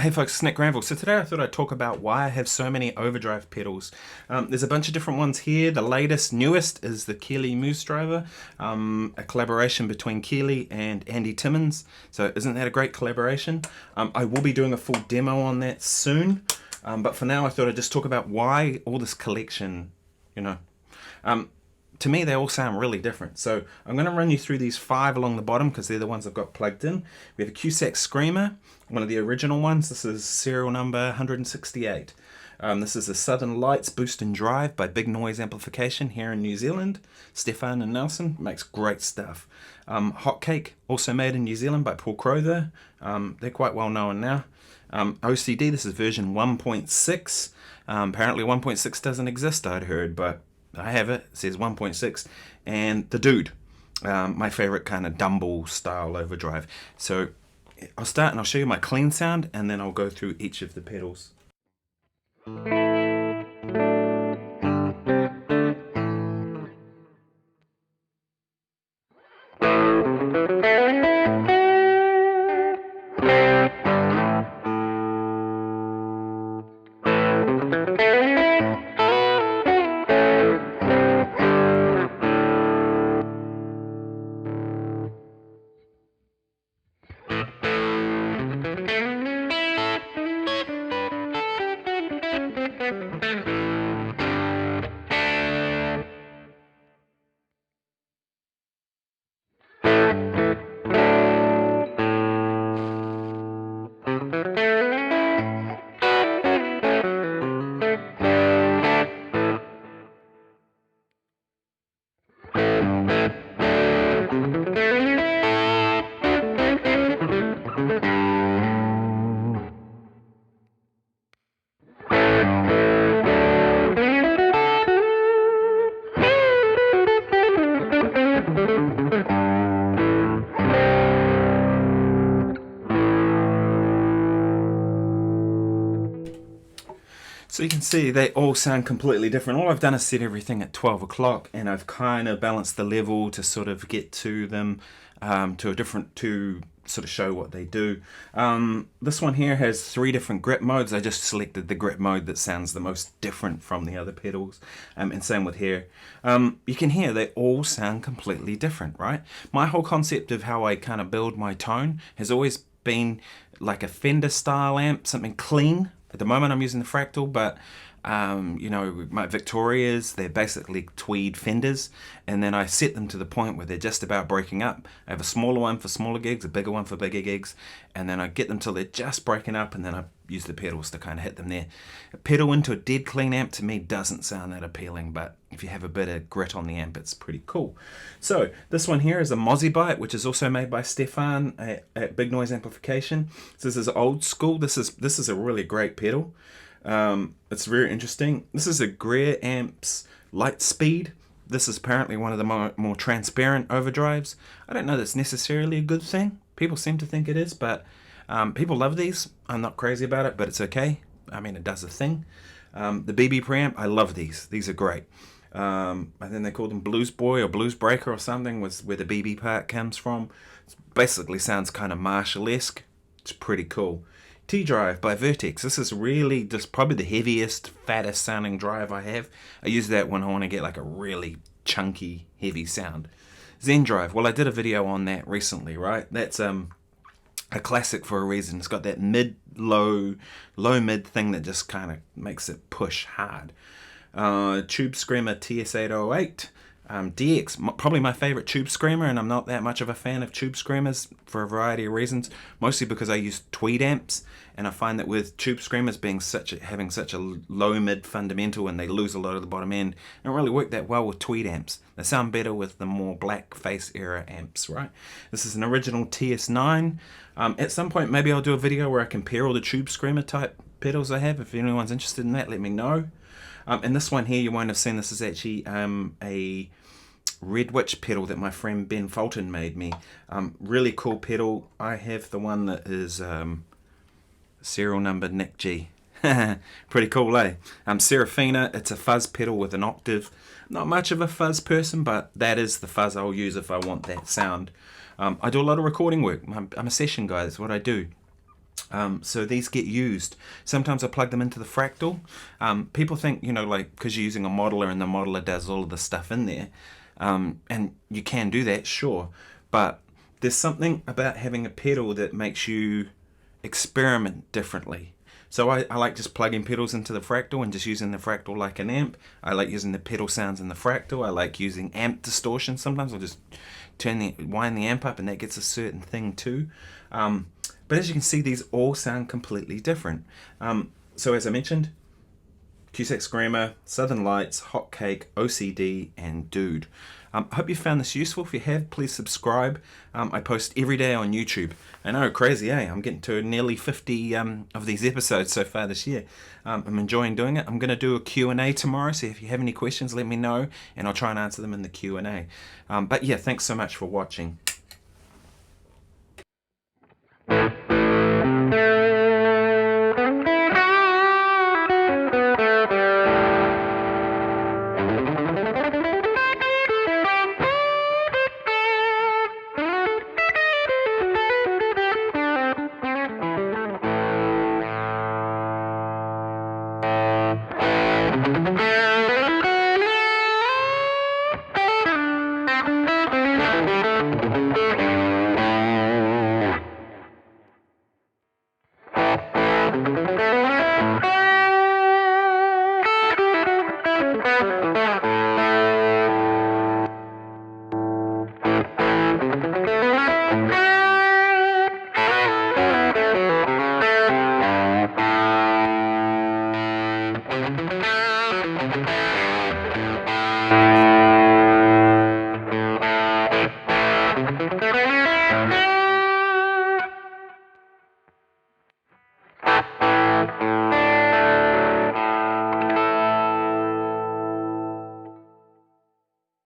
Hey folks, it's Nick Granville. So today I thought I'd talk about why I have so many overdrive pedals. There's a bunch of different ones here. The latest, newest is the Keeley Moose Driver, a collaboration between Keeley and Andy Timmins. So isn't that a great collaboration? I will be doing a full demo on that soon. But for now I thought I'd just talk about why all this collection, to me, they all sound really different. So I'm going to run you through these 5 along the bottom because they're the ones I've got plugged in. We have a Cusack Screamer, one of the original ones. This is serial number 168. This is the Southern Lights Boost and Drive by Big Noise Amplification here in New Zealand. Stefan and Nelson makes great stuff. Hot Cake, also made in New Zealand by Paul Crowther. They're quite well known now. OCD, this is version 1.6. Apparently 1.6 doesn't exist, I'd heard, but I have it. It says 1.6. And the Dude, my favorite kind of Dumble style overdrive. So I'll start and I'll show you my clean sound, and then I'll go through each of the pedals. So you can see they all sound completely different. All I've done is set everything at 12 o'clock, and I've kind of balanced the level to sort of get to them to sort of show what they do. This one here has 3 different grip modes. I just selected the grip mode that sounds the most different from the other pedals, and same with here. You can hear they all sound completely different, right? My whole concept of how I kind of build my tone has always been like a Fender style amp, something clean. At the moment I'm using the Fractal, but my Victorias, they're basically tweed Fenders, and then I set them to the point where they're just about breaking up. I have a smaller one for smaller gigs, a bigger one for bigger gigs, and then I get them till they're just breaking up, and then I use the pedals to kind of hit them there. A pedal into a dead clean amp to me doesn't sound that appealing, but if you have a bit of grit on the amp, it's pretty cool. So this one here is a Mozzie Bite, which is also made by Stefan at Big Noise Amplification. So this is old school. This is a really great pedal. It's very interesting. This is a Greer Amps Lightspeed. This is apparently one of the more transparent overdrives. I don't know that's necessarily a good thing. People seem to think it is, but people love these. I'm not crazy about it, but it's okay. I mean, it does a thing. The BB preamp, I love these. These are great. I think they call them Blues Boy or Blues Breaker or something, was where the BB part comes from. It basically sounds kind of Marshall-esque. It's pretty cool. T-Drive by Vertex. This is really just probably the heaviest, fattest sounding drive I have. I use that when I want to get like a really chunky, heavy sound. Zen Drive. Well, I did a video on that recently, right? That's a classic for a reason. It's got that low-mid thing that just kind of makes it push hard. Tube Screamer TS808. DX, probably my favorite tube screamer, and I'm not that much of a fan of tube screamers for a variety of reasons, mostly because I use tweed amps, and I find that with tube screamers having such a low mid fundamental, and they lose a lot of the bottom end, they don't really work that well with tweed amps. They sound better with the more black face era amps, right? This is an original TS9. At some point maybe I'll do a video where I compare all the tube screamer type pedals I have. If anyone's interested in that, let me know. And this one here, you won't have seen, this is actually a Red Witch pedal that my friend Ben Fulton made me. Really cool pedal. I have the one that is serial number Nick G. Pretty cool, eh? Serafina, it's a fuzz pedal with an octave. Not much of a fuzz person, but that is the fuzz I'll use if I want that sound. I do a lot of recording work. I'm a session guy, that's what I do. So these get used. Sometimes I plug them into the Fractal. People think, like, because you're using a modeler and the modeler does all of the stuff in there. And you can do that, sure. But there's something about having a pedal that makes you experiment differently. So I like just plugging pedals into the Fractal and just using the Fractal like an amp. I like using the pedal sounds in the Fractal. I like using amp distortion. Sometimes I'll just wind the amp up and that gets a certain thing too. But as you can see, these all sound completely different. So as I mentioned, Cusack Screamer, Southern Lights, Hot Cake, OCD, and Dude. I hope you found this useful. If you have, please subscribe. I post every day on YouTube. I know, crazy, eh? I'm getting to nearly 50 of these episodes so far this year. I'm enjoying doing it. I'm going to do a Q&A tomorrow, so if you have any questions, let me know, and I'll try and answer them in the Q&A. But yeah, thanks so much for watching.